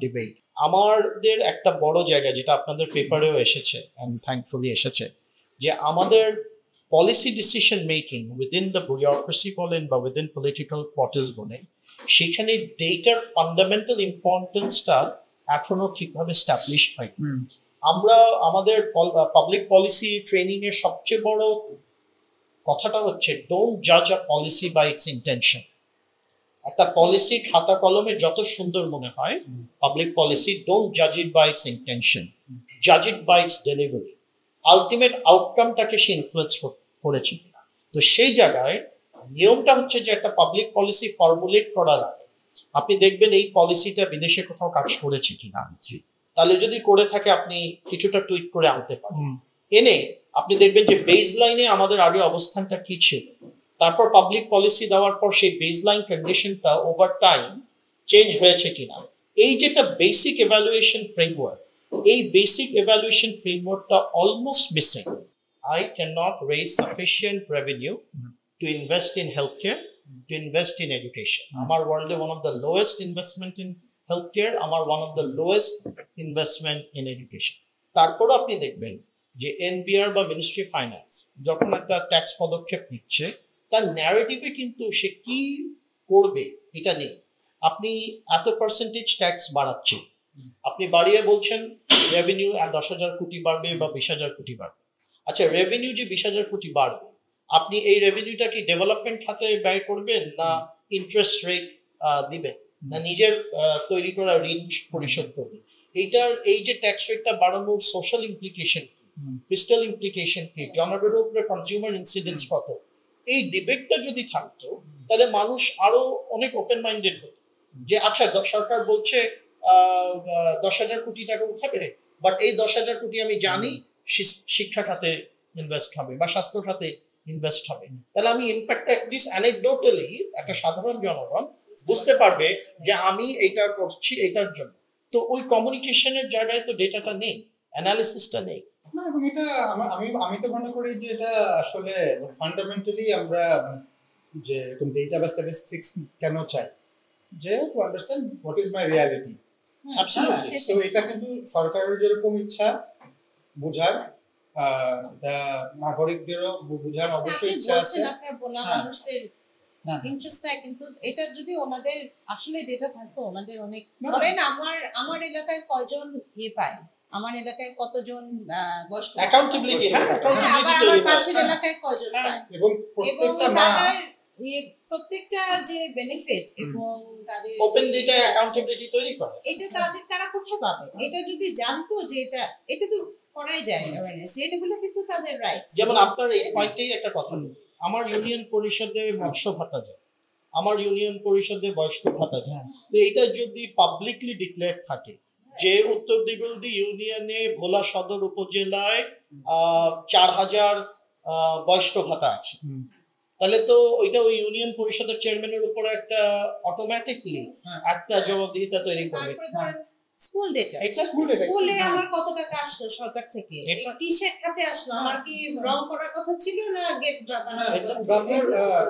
debate. আমাদের একটা বড় জায়গা যেটা আপনাদের পেপারেও এসেছে অ্যান্ড থ্যাঙ্কফুলি এসেছে, যে আমাদের policy decision making within the bureaucracy বলেন বা উইদিন পলিটিক্যাল কোয়ার্টার্স বলেন, সেখানে ডেটার ফান্ডামেন্টাল ইম্পর্টেন্সটা এখনো ঠিকভাবে স্ট্যাবলিশ হয়। আমরা আমাদের পাবলিক পলিসি ট্রেনিং এর সবচেয়ে বড় কথাটা হচ্ছে ডোন্ট জাজ a policy by its intention. একটা পলিসি খাতা কলমে যত সুন্দর মনে হয়, পাবলিক পলিসি ডোন্ট জাজ ইট বাই ইটস ইন্টেনশন, জাজ it by its delivery. Ultimate আউটকামটাকে সে ইনফ্লুয়েন্স করেছে কিনা। তো সেই জায়গায় নিয়মটা হচ্ছে যে একটা পাবলিক পলিসি ফর্মুলেট করার আগে আপনি দেখবেন এই পলিসিটা বিদেশে কোথাও কাজ করেছে কিনা। তাহলে যদি করে থাকে আপনি কিছুটা টুইট করে আনতে পারেন, এনে আপনি দেখবেন যে বেস লাইনে আমাদের আগে অবস্থানটা কি ছিল, তারপর পাবলিক পলিসি দেওয়ার পর সেই বেস লাইন কন্ডিশনটা ওভার টাইম চেঞ্জ হয়েছে কিনা। এই যেটা বেসিক এভ্যালুয়েশন ফ্রেমওয়ার্ক, এই বেসিক এভ্যালুয়েশন ফ্রেমওয়ার্কটা almost missing. I cannot raise sufficient revenue to invest in healthcare to invest in education. Our world is one of the lowest investment in healthcare, our one of the lowest investment in education. তারপর আপনি দেখবেন যে NBR বা ministry finance যখন একটা tax পদক্ষেপ নিচ্ছে তার ন্যারেটিভে কিন্তু সে কি করবে এটা নেই। আপনি এত পার্সেন্টেজ ট্যাক্স বাড়াচ্ছেন, আপনি বাড়িয়ে বলছেন রেভিনিউ 10,000 কোটি বাড়বে বা 20,000 কোটি বাড়বে। আচ্ছা, রেভিনিউ যে 20,000 কোটি বাড়বে, আপনি এই রেভিনিউটা কি ডেভেলপমেন্ট খাতে ব্যয় করবেন, না ইন্টারেস্ট রেট দিবেন, না নিজের তৈরি করা ঋণ পরিশোধ করবেন? এইটার এই যে ট্যাক্স রেটটা বাড়ানোর সোশ্যাল ইমপ্লিকেশন কি, ফিস্কাল ইমপ্লিকেশন কি, জনগণের উপরে কনজিউমার ইনসিডেন্স কত, এই ডিবেটটা যদি থাকতো তাহলে মানুষ আরো অনেক ওপেন মাইন্ডেড হতো যে আচ্ছা সরকার বলছে 10,000 কোটি টাকা উঠাবে, বাট এই 10,000 কোটি আমি জানি শিক্ষা খাতে ইনভেস্ট হবে বা স্বাস্থ্য খাতে ইনভেস্ট হবে। তাহলে আমি ইম্প্যাক্ট অ্যাটলিস্ট অ্যানেকডোটালি একটা সাধারণ জনগণ বুঝতে পারবে যে আমি এটা করছি এটার জন্য। তো ওই কমিউনিকেশনের জায়গায় তো ডেটাটা নেই, অ্যানালিসিসটা নেই। না, এবং এটা আমি তো মনে করি যে এটা আসলে ফান্ডামেন্টালি আমরা যে ডেটা বা স্ট্যাটিস্টিক্স কেন চাই, যে to understand what is my reality. Absolutely. তো এটা কিন্তু সরকারের যেরকম ইচ্ছা বোঝার, এটা নাগরিকদেরও বোঝার অবশ্যই ইচ্ছা আছে। আপনার বলা মানুষদের ইন্টারেস্টটা, কিন্তু এটা যদি ওনাদের আসলে ডেটা থাকতো, ওনাদের অনেক, ধরেন আমার এলাকায় কয়জন পায়, আমার এলাকায় কতজন বয়স্ক, অ্যাকাউন্টেবিলিটি, আবার আমার পাশের এলাকায় কয়জন পায়, এবং প্রত্যেকটা মা প্রত্যেকটা যে বেনিফিট এবং তাদের ওপেন ডেটা অ্যাকাউন্টেবিলিটি তৈরি করে, এটা তারা কোথায় পাবে? এটা যদি জানতো যে এটা তো করাই যায় অ্যাওয়ারনেস, এটাগুলো কিন্তু তাদের রাইট। যেমন আপনার এই পয়েন্টেই একটা কথা বলি, আমার ইউনিয়ন পরিষদে মৎস্য ভাতা যায়, আমার ইউনিয়ন পরিষদে বয়স্ক ভাতা যায়, তো এটা যদি পাবলিকলি ডিক্লেয়ার থাকে যে উত্তর দিগলদি ইউনিয়নে ভোলা সদর উপজেলায় 4,000 বয়স্ক ভাতা আছে, তাহলে তো ওইটা ওই ইউনিয়ন পরিষদের চেয়ারম্যানের উপরে একটা অটোমেটিকলি একটা জবাবদিহিতা তৈরি করবে। স্কুল ডেটা, স্কুলে আমার কত টাকা আসলো সরকার থেকে, কিসের খাতে আসলো, আমার কি রং করার কথা ছিল না গেট বানানোর কথা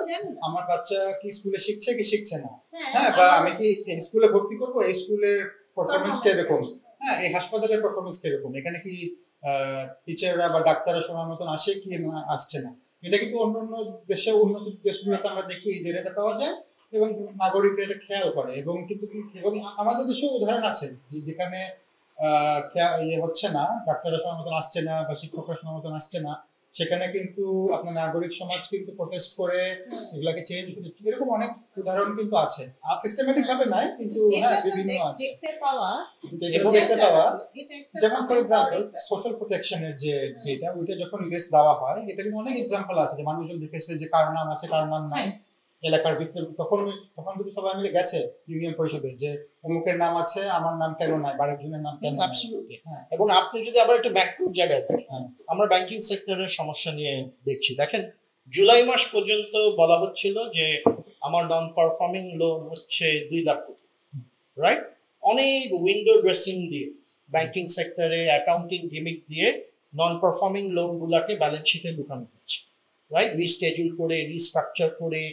ছিল, আমার বাচ্চা কি স্কুলে শিখছে কি শিখছে না, হ্যাঁ, বা আমি কি স্কুলে ভর্তি করব, এই স্কুলের পারফরম্যান্স কিরকম, হ্যাঁ, এই হাসপাতালের পারফরম্যান্স কিরকম, এখানে কি টিচাররা বা ডাক্তাররা সময় মতন আসে কি আসছে না। এটা কিন্তু অন্যান্য দেশে, উন্নত দেশগুলোতে আমরা দেখি এই ডেটাটা পাওয়া যায় এবং নাগরিকরা এটা খেয়াল করে। এবং কিন্তু এবং আমাদের দেশেও উদাহরণ আছে যেখানে হচ্ছে না, ডাক্তাররা সময় মতন আসছে না বা শিক্ষকরা সময় মতন আসছে না, সেখানে কিন্তু আপনার নাগরিক সমাজ কিন্তু প্রোটেস্ট করে এগুলাকে চেঞ্জ করে, এরকম অনেক উদাহরণ কিন্তু আছে। সিস্টেমেটিক ভাবে নাই, কিন্তু বিভিন্ন আছে দেখতে পাওয়া। যেমন ফর এক্সাম্পল সোশ্যাল প্রোটেকশনের যে ডেটা, ওইটা যখন লিস্ট দেওয়া হয়, এটা কিন্তু অনেক এক্সাম্পল আছে যে মানুষজন দেখেছে যে কার নাম আছে কার নাম নাই এলাকার ভিতরে, তখন কিন্তু সবাই মিলে গেছে ইউনিয়ন পরিষদে যে অমুকের নাম আছে, আমার নাম কেন নাই, বাড়ির নাম কেন। অ্যাবসলিউটলি। এবং আপনি যদি আবার একটু ম্যাক্রো জায়গায় দেখেন, আমরা ব্যাংকিং সেক্টরের সমস্যা নিয়ে দেখছি, দেখেন জুলাই মাস পর্যন্ত বলা হচ্ছিল যে আমার নন পারফর্মিং লোন হচ্ছে 2 লাখ কোটি, রাইট? অনেক উইন্ডো ড্রেসিং দিয়ে ব্যাংকিং সেক্টরে অ্যাকাউন্টিং গিমিক দিয়ে নন পারফর্মিং লোন গুলাকে ব্যালেন্স শিটে ঢুকানো হচ্ছে, রাইট? রিস্কেডিউল করে, রিস্ট্রাকচার করে,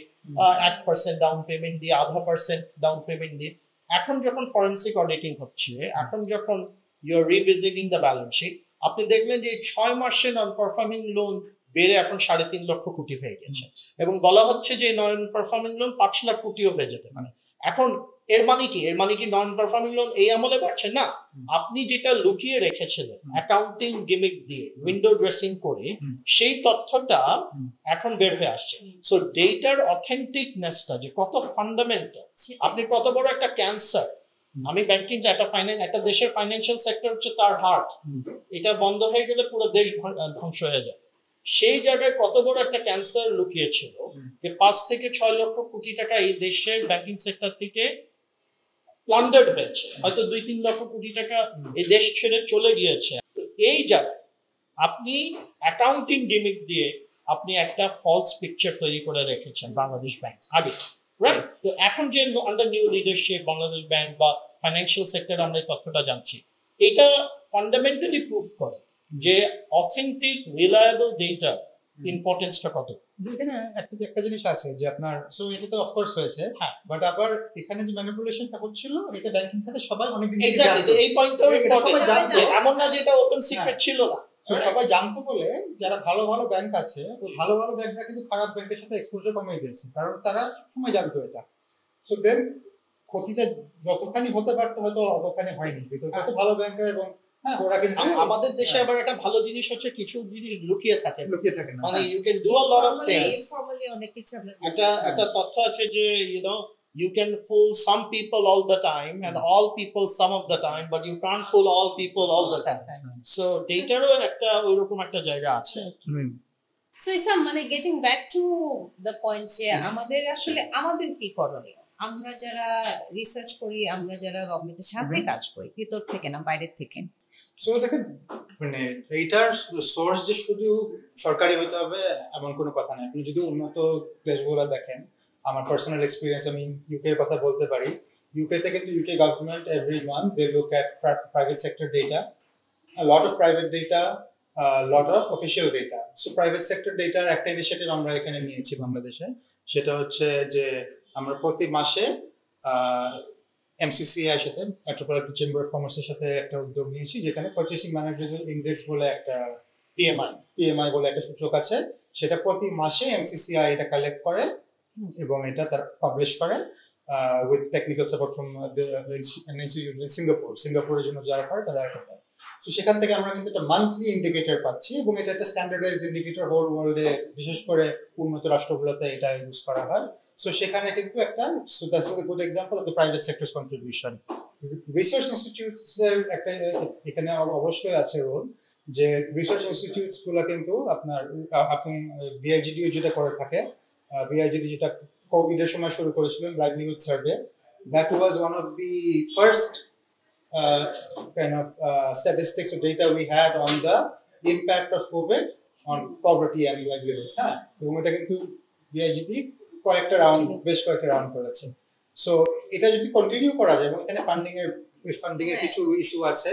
1% ডাউন পেমেন্ট দিয়ে, 0.5% ডাউন পেমেন্ট দিয়ে। এখন যখন ফরেন্সিক অডিটিং হচ্ছে, এখন যখন you are revisiting the balance sheet, আপনি দেখলেন যে 6 মাসে নন পারফর্মিং লোন বেড়ে এখন 3.5 লক্ষ কোটি হয়ে গেছে, এবং বলা হচ্ছে যে নন পারফর্মিং লোন 5 লাখ কোটিও হয়ে যেতে পারে। এখন এর মানে কি? এর মানে কি নন পারফর্মিং লোন এই আমলে বাড়ছে না? আপনি যেটা লুকিয়ে রেখেছিলেন অ্যাকাউন্টিং গিমিক দিয়ে, উইন্ডো ড্রেসিং করে, সেই তথ্যটা এখন বের হয়ে আসছে। সো ডেটার অথেন্টিকনেসটা যে কত ফান্ডামেন্টাল, আপনি কত বড় একটা ক্যান্সার। আমি ব্যাংকিং একটা দেশের ফাইন্যান্সিয়াল সেক্টর হচ্ছে তার হার্ট, এটা বন্ধ হয়ে গেলে পুরো দেশ ধ্বংস হয়ে যায়। সেই জায়গায় কত বড় একটা ক্যান্সার লুকিয়েছিল যে 5 থেকে 6 লক্ষ কোটি টাকা এই দেশের ব্যাংকিং সেক্টর থেকে প্লান্ডার্ড হয়েছে, হয়তো 2-3 লক্ষ কোটি টাকা এই দেশ ছেড়ে চলে গিয়েছে। এই জায়গায় আপনি অ্যাকাউন্টিং গিমিক দিয়ে আপনি একটা ফলস পিকচার তৈরি করে রেখেছেন বাংলাদেশ ব্যাংক আগে, রাইট? তো এখন যে under new leadership Bangladesh bank বা ফাইন্যান্সিয়াল সেক্টরে আমরা এই তথ্যটা জানছি, এটা ফান্ডামেন্টালি প্রুফ করে যে অথেন্টিক রিলায়েবল ডেটা ইম্পর্টেন্সটা কত? এখানে একটা জিনিস আছে যে আপনার সো এটা তো অফকোর্স হয়েছে, হ্যাঁ। বাট আবার এখানে যে ম্যানিপুলেশনটা হচ্ছিল এটা ব্যাংকিং খাতে সবাই অনেকদিন থেকে এক্স্যাক্টলি, জানতো। এই পয়েন্টটাও এটা ইম্পর্টেন্ট। সবাই জানতো। এমন না যে এটা ওপেন সিক্রেট ছিল না। So, সবাই জানতো বলে যারা ভালো ভালো ব্যাংক আছে ওই ভালো ভালো ব্যাংকরা কিন্তু খারাপ ব্যাংকের সাথে এক্সপোজার কমিয়ে দিয়েছে, কারণ তারা সবসময় জানতো এটা। সো দেন ক্ষতিটা যতখানি হতে পারতো হয়তো অতখানি হয়নি, বিকজ এত ভালো ব্যাংকরা এবং হ্যাঁ ওরা কিন্তু আমাদের দেশে আবার একটা ভালো জিনিস হচ্ছে কিছু জিনিস লুকিয়ে থাকে, লুকিয়ে থাকে না। মানে you can do a lot of things. Informally অনেক কিছু আমরা একটা তথ্য আছে যে you can fool some people all the time and all people some of the time, but you can't fool all people all the time. So dataরও একটা ওইরকম একটা জায়গা আছে। সো ইসাম, মানে getting back to the point যে আমাদের আসলে আমাদের কি করণীয়, আমরা যারা রিসার্চ করি, আমরা যারা গভর্নমেন্টের সাথে কাজ করি, ভিতর থেকে না বাইরের থেকে। সো দেখেন মানে এইটার সোর্স যে শুধু সরকারি হতে হবে এমন কোনো কথা নেই। আপনি যদি উন্নত দেশগুলো দেখেন, আমার পার্সোনাল এক্সপিরিয়েন্স, আমি ইউকে এর কথা বলতে পারি। ইউকেতে কিন্তু UK government every month they look at private sector data, lot of private data, lot of official data. So private sector ডেটার একটা ইনিশিয়েটিভ আমরা এখানে নিয়েছি বাংলাদেশে, সেটা হচ্ছে যে আমরা প্রতি মাসে এমসিসিআই সাথে মেট্রোপলিটন চেম্বার অফ কমার্সের সাথে একটা উদ্যোগ নিয়েছি, যেখানে পারচেসিং ম্যানেজার ইন্ডেক্স বলে একটা পিএমআই বলে একটা সূচক আছে, সেটা প্রতি মাসে এমসিসিআই এটা কালেক্ট করে এবং এটা তার পাবলিশ করে উইথ টেকনিক্যাল সাপোর্ট ফ্রম সিঙ্গাপুরের জন্য যারা করে তারা এটা পায়। তো সেখান থেকে আমরা কিন্তু একটা মান্থলি ইন্ডিকেটর পাচ্ছি এবং এটা একটা স্ট্যান্ডার্ডাইজড ইন্ডিকেটর, হোল ওয়ার্ল্ডে বিশেষ করে উন্নত রাষ্ট্রগুলোতে এটা ইউজ করা হয়। সো সেখানে কিন্তু একটা so that's a good example of the private sectors contribution. Research ইনস্টিটিউটসের একটা এখানে অবশ্যই আছে রোল, যে রিসার্চ ইনস্টিটিউটস গুলো কিন্তু আপনার আপনি বিআইজিডিও যেটা করে থাকে, বিআইজিডি যেটা কোভিডের সময় শুরু করেছিলেন livelihood survey, that was one of the first kind of statistics or data we had on the impact of COVID on poverty and livelihoods. হ্যাঁ, এবং এটা কিন্তু বিআইজিডি বেশ কয়েকটা রাউন্ড করেছে। সো এটা যদি কন্টিনিউ করা যায় এবং এখানে ফান্ডিং এর কিছু ইস্যু আছে,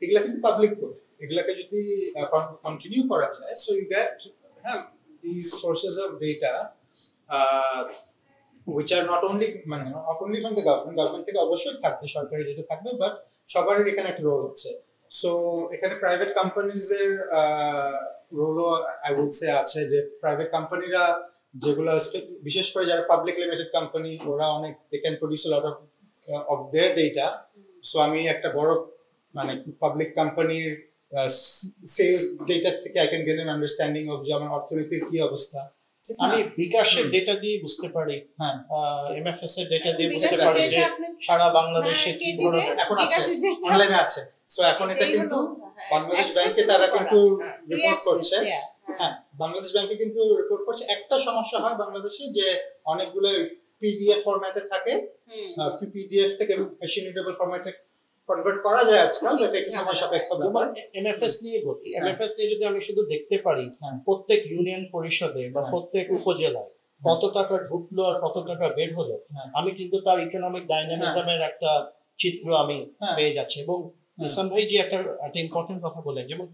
এগুলা কিন্তু পাবলিক গুড, এগুলাকে যদি কন্টিনিউ করা যায়, so you get these sources of data which are not only from the government থেকে অবশ্যই থাকবে, সরকারি ডেটা থাকবে, বাট সবারই এখানে একটা রোল আছে। সো এখানে প্রাইভেট কোম্পানিজ এর রোলও আই উড সে আছে, যে প্রাইভেট কোম্পানিরা যেগুলো বিশেষ করে যারা পাবলিক লিমিটেড কোম্পানি, ওরা অনেক they can produce lot of their data. So আমি একটা বড় মানে পাবলিক কোম্পানির সেলস ডেটা থেকে I can get an understanding of যে আমার অর্থনীতির কি অবস্থা। আমি বিকাশের ডেটা দিয়ে বুঝতে পারি, হ্যাঁ এমএফএস এর ডেটা দিয়ে বুঝতে পারি যে সারা বাংলাদেশে কি ধরনের এখন আছে, অনলাইনে আছে। সো এখন এটা কিন্তু বাংলাদেশ ব্যাংকে তারা কিন্তু রিপোর্ট করছে, হ্যাঁ বাংলাদেশ ব্যাংকে কিন্তু রিপোর্ট করছে। একটা সমস্যা হয় বাংলাদেশে যে অনেকগুলো পিডিএফ ফরম্যাটে থাকে, পিডিএফ থেকে মেশিন রিডেবল ফরম্যাটে কনভার্ট করা যায় আজকাল, এটা একটা সময় সাপেক্ষ ব্যাপার। এমএফএস নিয়ে বলি, এমএফএস নিয়ে যদি আমি শুধু দেখতে পারি প্রত্যেক ইউনিয়ন পরিষদে বা প্রত্যেক উপজেলায় কত টাকা ঢুকলো আর কত টাকা বের হলো, আমি কিন্তু তার ইকোনমিক ডাইনামিজমের একটা চিত্র আমি পেয়ে যাচ্ছি। এবং ইসলাম ভাই যে একটা ইম্পর্টেন্ট কথা বলেন, যেমন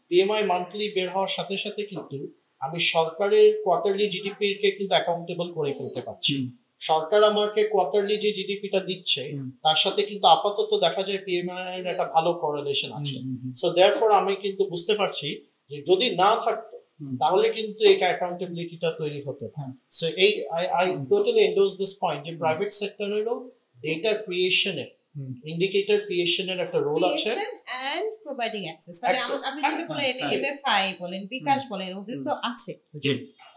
পিএমআই মান্থলি বের হওয়ার সাথে সাথে কিন্তু আমি সরকারের কোয়ার্টারলি জিডিপি কে কিন্তু অ্যাকাউন্টেবল করে ফেলতে পারছি। সরকার আমাকে কোয়ার্টারলি যে জিডিপিটা দিচ্ছে তার সাথে কিন্তু আপাতত দেখা যায় পিএমআই এর একটা ভালো কোরিলেশন আছে। সো দেয়ারফর আমি কিন্তু বুঝতে পারছি যে যদি না থাকতো তাহলে কিন্তু এই অ্যাকাউন্টেবিলিটিটা তৈরি হতো। সো এই I totally endorse this point যে প্রাইভেট সেক্টরেরও ডেটা ক্রিয়েশনে ইন্ডিকেটর ক্রিয়েশনের একটা রোল আছে এন্ড প্রোভাইডিং অ্যাক্সেস। মানে আপনি যেটা বলেন এমএফআই বলেন, বিকাশ বলেন, ওদের তো আছে।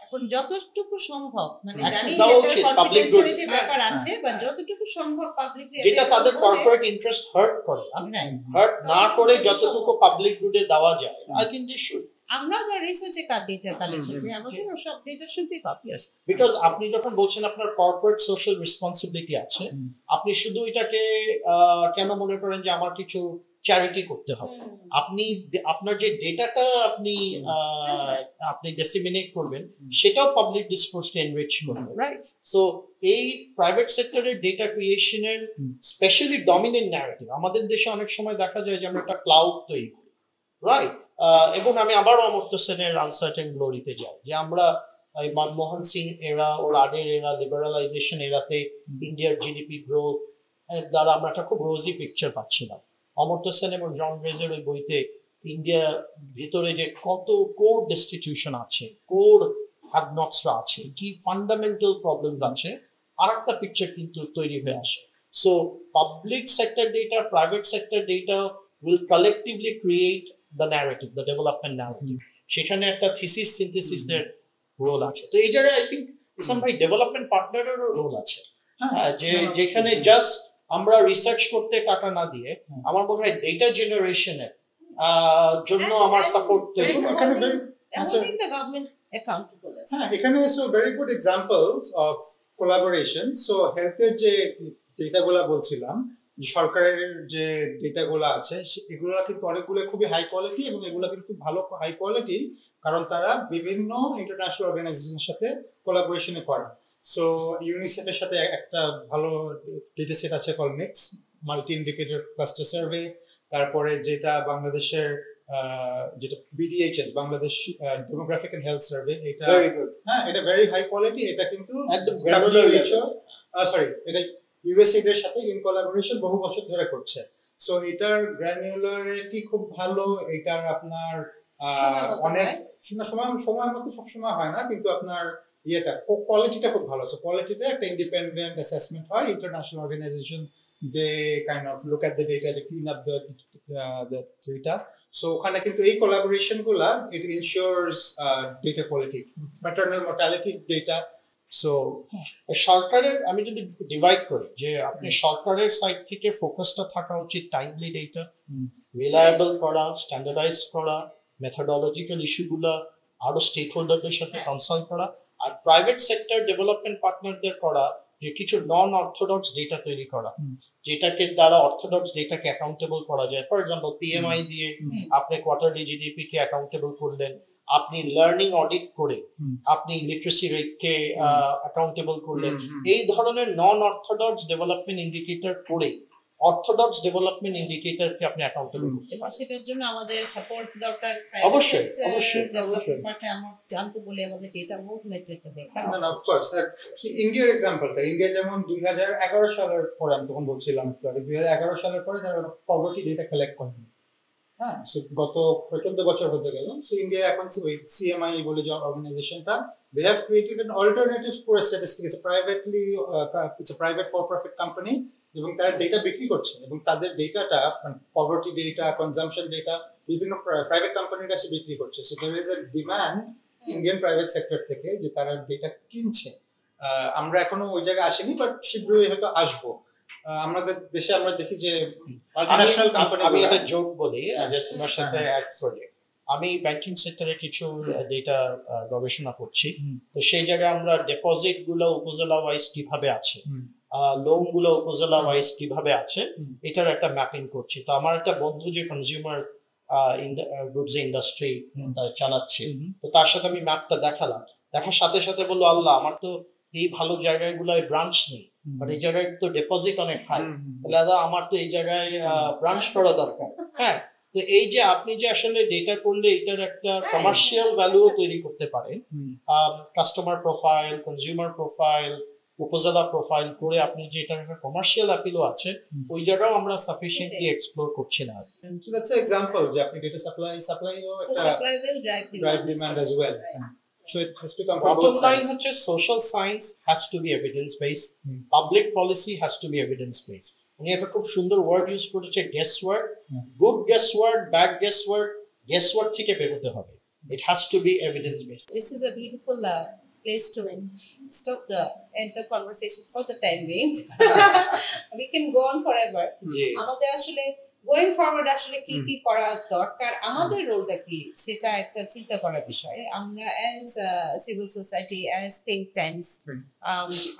এখন যতটুকু সম্ভব মানে জানি এটা কনফিডেন্সিয়ালিটির ব্যাপার আছে, বাট যতটুকু সম্ভব পাবলিকলি যেটা তাদের কর্পোরেট ইন্টারেস্ট হার্ট করে, হার্ট না করে যতটুকু পাবলিক গুডে দেওয়া যায়, আই থিংক দে শুড। আমরা যা রিসার্চে ডেটা কালেকশন করি, আমাদের সব data should be copy. Because আপনি যখন বলছেন আপনার কর্পোরেট সোশ্যাল রেসপন্সিবিলিটি আছে, আপনি শুধু এটাকে কেন মনে করেন যে আমার কিছু চ্যারিটি করতে হবে? আপনি আপনার যে ডেটাটা আপনি ডিসেমিনেট করবেন সেটাও পাবলিক ডিসকোর্সকে এনরিচ করবে, রাইট? সো এই প্রাইভেট সেক্টরের ডেটা ক্রিয়েশনের স্পেশালি ডমিনেন্ট ন্যারেটিভ আমাদের দেশে অনেক সময় দেখা যায় যে আমরা একটা ক্লাউড তৈরি করি, রাইট? এবং আমি আবারও অমর্ত্য সেনের আনসার্টেন গ্লোরিতে যাই যে আমরা মনমোহন সিং এরা ওর আগের এরা লিবারালাইজেশন এরাতে ইন্ডিয়ার জিডিপি গ্রোথ দ্বারা আমরা একটা খুব রোজি পিকচার পাচ্ছিলাম। অমর্ত্য সেন এবং জন গ্রেজের ওই বইতে ইন্ডিয়া ভিতরে যে কত কোর ডেস্টিটিউশন আছে, কোর হ্যাভনটসরা আছে, কি ফান্ডামেন্টাল প্রবলেমস আছে, আর একটা পিকচার কিন্তু তৈরি হয়ে আসে। So public sector data, private sector data will collectively create the narrative, the development narrative. সেখানে একটা থিসিস সিনথেসিসের রোল আছে। তো এই জায়গায় আই থিঙ্ক ইসলাম ভাই ডেভেলপমেন্ট পার্টনারেরও রোল আছে। হ্যাঁ, যে যেখানে জাস্ট আমরা রিসার্চ করতে টাকা না দিয়ে আমার মনে হয় ডেটা জেনারেশনের জন্য আমার সাপোর্ট দেব। এখানে holding the government accountable. হ্যাঁ, এখানে so very good examples of collaboration. So হেলথের যে ডেটাগুলো বলছিলাম, সরকারের যে ডেটাগুলো আছে এগুলো কিন্তু অনেকগুলো খুবই হাই কোয়ালিটি, এবং এগুলো কিন্তু ভালো হাই কোয়ালিটি কারণ তারা বিভিন্ন ইন্টারন্যাশনাল অর্গানাইজেশনের সাথে কোলাবোরেশনে করে। সো ইউনিসেফের সাথে একটা ভালো ডেটা সেট আছে call MICS multi indicator cluster survey. তারপরে যেটা বাংলাদেশের যেটা BDHS Bangladesh demographic and health survey, এটা হ্যাঁ এটা ভেরি হাই কোয়ালিটি। এটা কিন্তু এটা ইউএসএইড এর সাথে ইন কোলাবোরেশন বহু বছর ধরে করছে। সো এটার গ্র্যানুলারিটি খুব ভালো, এটার আপনার অনেক সময় মতো সবসময় হয় না, কিন্তু আপনার ইয়েটা কোয়ালিটিটা খুব ভালো। সো কোয়ালিটিটা একটা ইন্ডিপেন্ডেন্ট অ্যাসেসমেন্ট হয়, international organisation they kind of look at the data, they clean up the data. So ওখানে কিন্তু এই collaboration গুলা it ensures data quality, maternal mortality data. So সরকারের আমি যদি ডিভাইড করি যে আপনি সরকারের সাইড থেকে ফোকাসটা থাকা উচিত টাইমলি ডেটা, রিলায়েবল করা, স্ট্যান্ডার্ডাইজ করা, মেথডোলজিক্যাল ইস্যুগুলো আরো স্টেক হোল্ডারদের সাথে কনসাল্ট করা, আর প্রাইভেট সেক্টর ডেভেলপমেন্ট পার্টনারদের করা যে কিছু নন অর্থোডক্স ডেটা তৈরি করা, যেটাকে দ্বারা অর্থোডক্স ডেটাকে অ্যাকাউন্টেবল করা যায়। ফর এক্সাম্পল পিএমআই দিয়ে আপনি কোয়ার্টারলি জিডিপি কে অ্যাকাউন্টেবল করলেন, আপনি লার্নিং অডিট করে আপনি লিটারেসি রেটকে অ্যাকাউন্টেবল করলেন। এই ধরনের নন অর্থোডক্স ডেভেলপমেন্ট ইন্ডিকেটর করে অর্থোডক্স ডেভেলপমেন্ট ইন্ডিকেটরকে আপনি অ্যাকাউন্টেবল করতে পারেন। সেটার জন্য আমাদের সাপোর্ট দরকার। অবশ্যই জানতে বলে আমাদের ডেটা মুভমেন্টকে দেখা। অফকোর্স ইন্ডিয়ার এক্সাম্পলটা, ইন্ডিয়া যেমন 2011 সালের পরে, আমি তখন বলছিলাম 2011 সালের পরে যারা পভার্টি ডেটা কালেক্ট করেনি, হ্যাঁ, গত 14 বছর হতে গেল। সো ইন্ডিয়া এখন সিএমআই বলে যে অর্গানাইজেশনটা, they have created an alternative for statistics. It's a private for profit company, এবং তারা ডেটা বিক্রি করছে, এবং তাদের ডেটাটা পভার্টি ডেটা, কনজাম্পশন ডেটা বিভিন্ন প্রাইভেট কোম্পানির কাছে বিক্রি করছে। So there is a demand Indian private sector থেকে যে তারা ডেটা কিনছে। আমরা এখনো ওই জায়গায় আসিনি, বাট শীঘ্রই হয়তো আসবো। আমাদের দেশে আমরা দেখি যে মাল্টিন্যাশনাল কোম্পানি, আমি একটা জোক বলি জাস্ট তোমার সাথে অ্যাড করে, আমি ব্যাংকিং সেক্টরে কিছু ডেটা গবেষণা করছি। তো সেই জায়গায় আমরা ডিপোজিট গুলো উপজেলা ওয়াইজ কিভাবে আছে, লোন গুলো উপজেলা ওয়াইজ কিভাবে আছে, এটার একটা ম্যাপিং করছি। তো আমার একটা বন্ধু যে কনজিউমার গুডস ইন্ডাস্ট্রি চালাচ্ছে, তো তার সাথে আমি ম্যাপটা দেখালাম, দেখার সাথে সাথে বললো আল্লাহ আমার তো এই ভালো জায়গাগুলোয় ব্রাঞ্চ নেই, বাট এই জায়গায় তো ডিপোজিট অনেক হাই, তাহলে দাদা আমার তো এই জায়গায় ব্রাঞ্চ করা দরকার। হ্যাঁ, তো এই যে আপনি যে আসলে ডেটা করলে এটার একটা কমার্শিয়াল ভ্যালুও তৈরি করতে পারেন, কাস্টমার প্রোফাইল, কনজিউমার প্রোফাইল, উপজেলা প্রোফাইল করে আপনি যে এটার একটা কমার্শিয়াল অ্যাপিলও আছে, ওই জায়গাও আমরা সাফিসিয়েন্টলি এক্সপ্লোর করছি না। So that's an example যে আপনি ডেটা সাপ্লাই ও একটা drive demand as well. So it has to come from both sides. হচ্ছে social science has to be evidence based, public policy has to be evidence based. উনি একটা খুব সুন্দর word use করেছে, guess word, good guess word, bad guess word, guess word থেকে বের হতে হবে। It has to be evidence based. This is a beautiful place to stop end the conversation for the time being. We can go on forever. আমাদের আসলে going forward আসলে কি কি করা দরকার, আমাদের রোলটা কি, সেটা একটা চিন্তা করার বিষয়। আমরা as civil society, as think tanks,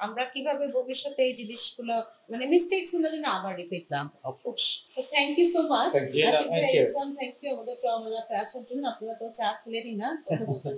আমরা কিভাবে ভবিষ্যতে এই জিনিসগুলো মানে মিস্টেকস গুলো যেন আবার রিপিট না। তো thank you so much Ashiq ভাই, ইসলাম, থ্যাংক ইউ আমাদের আসার জন্য। আপনারা তো চা খেলেনই না কথা বলতে।